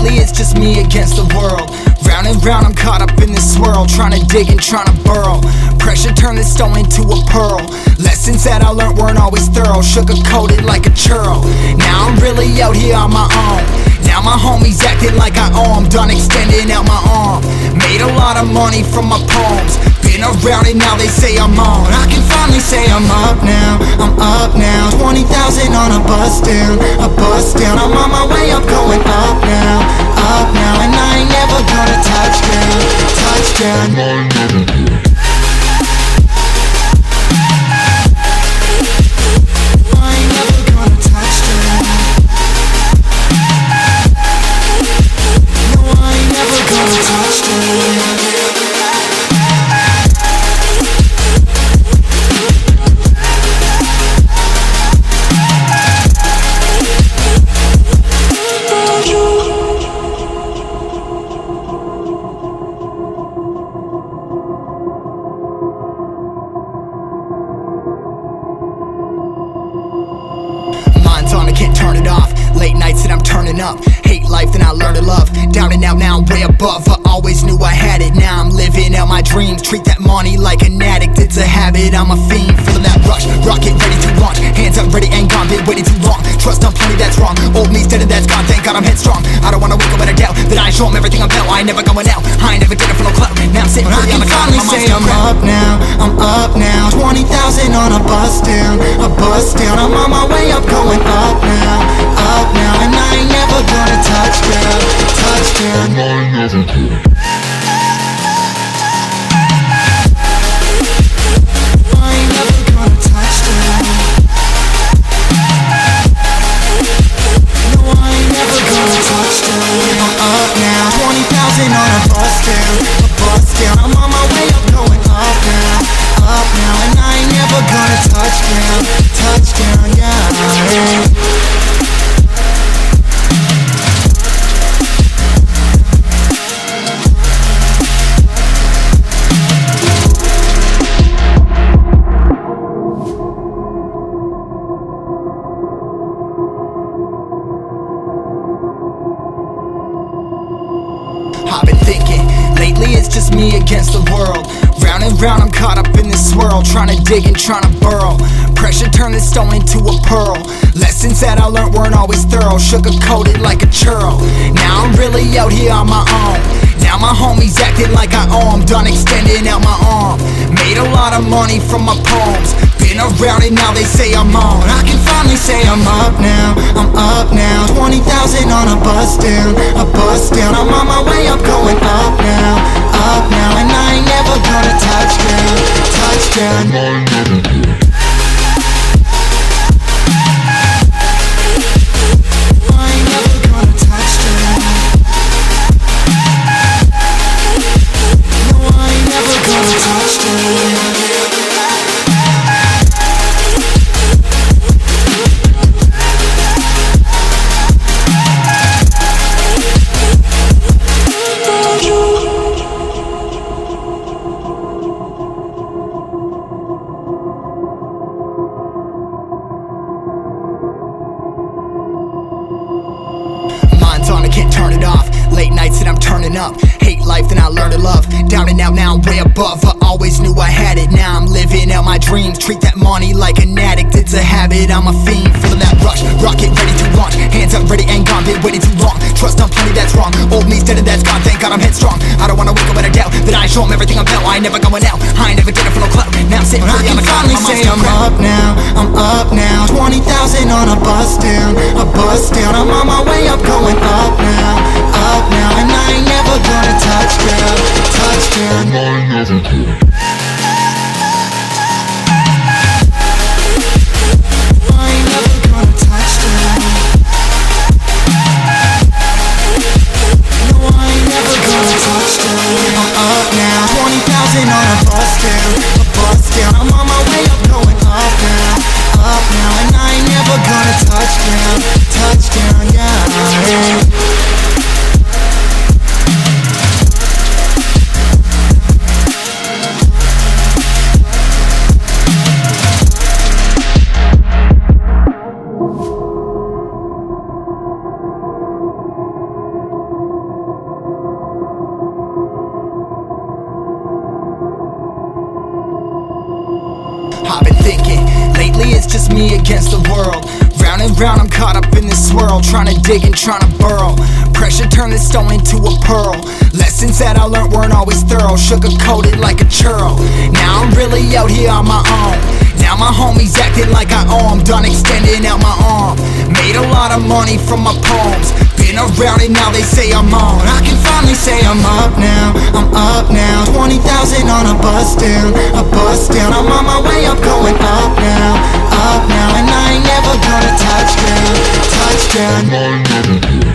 Lately it's just me against the world. Round and round I'm caught up in this swirl, trying to dig and trying to burrow. Pressure turned this stone into a pearl. Lessons that I learned weren't always thorough, sugar-coated like a churro. Now I'm really out here on my own. Now my homies acting like I owe 'em. Done extending out my arm. Made a lot of money from my poems. Been around and now they say I'm on. I can finally say I'm up now. I'm up now. 20,000 on a bus down. A bus down. I'm on my way up, going up now. Up now. And I ain't never gonna touch down. Touchdown. Can't turn it off. Late nights that I'm turning up. Hate life, then I learn to love. Down and out, now I'm way above. I always knew I had it. Now I'm living out my dreams. Treat that money like an addict. It's a habit, I'm a fiend. Feeling that rush, rocket ready to launch. Hands up, ready and gone. Been waiting too long. Trust on plenty, that's wrong. Old me's dead and that's gone. Thank God I'm headstrong. I don't wanna wake up with a doubt that I show 'em everything I'm about. I ain't never going out. I ain't never did it for no clout. Now I'm sitting pretty on the cloud. I can finally say I'm up now. I'm up now. 20,000 on a bus down. A bus down. I'm on my way up, going up now. Up now, and I ain't never gonna touch down. Touchdown. And I ain't never gonna. I ain't never gonna touch down. No, I ain't never gonna touch down. I'm up now, 20,000 on a bus down. A bus down. I'm on my way up, going up now. Up now, and I ain't never gonna touch down. Touchdown, yeah. I've been thinking, lately it's just me against the world. Round and round I'm caught up in this swirl, trying to dig and trying to burrow. Pressure turned this stone into a pearl. Lessons that I learned weren't always thorough, sugar-coated like a churro. Now I'm really out here on my own. Now my homies acting like I owe 'em. Done extending out my arm. Made a lot of money from my poems. Been around and now they say I'm on. I can finally say I'm up now. I'm up now. 20,000 on a bus down. A bus down. I'm on my way up, going up now. Up now, and I ain't never gonna touch down. Touchdown. And I ain't never gonna. I can't turn it off. Late nights that I'm turning up. Hate life, then I learn to love. Down and out, now I'm way above. I always knew I had it. Now I'm living out my dreams. Treat that money like an addict. It's a habit, I'm a fiend. Feeling that rush, rocket ready to launch. Hands up, ready and gone. Been waiting too long. Trust on plenty, that's wrong. Old me's dead and that's gone. Thank God I'm headstrong. I don't wanna wake up with a doubt that I show 'em everything I'm about. I ain't never going out. I ain't never did it for no clout. Now I'm sitting pretty on the cloud. I can finally say I'm up now. I'm up now. 20,000 on a bus down. A bus down. I'm on my way up, going up now. Up now, and I ain't never gonna touch down. Touchdown. And I ain't never gonna. I ain't never gonna touch down. No, I ain't never gonna touch down. I'm up now, 20,000 on a bus down. A bus down. I'm on my way up, going up now. Up now, and I ain't never gonna touch down. Touchdown, yeah. just me against the world. Round and round I'm caught up in this swirl, trying to dig and trying to burrow. Pressure turned this stone into a pearl. Lessons that I learned weren't always thorough, sugar-coated like a churl. Now I'm really out here on my own. Now my homies acting like I owe 'em, done extending out my arm. Made a lot of money from my poems, been around it, now they say I'm on. I can finally say I'm up now, I'm up now. 20,000 on a bus down, a bus down. I'm on my way up, going up now, and I ain't never gonna touch down, touch down.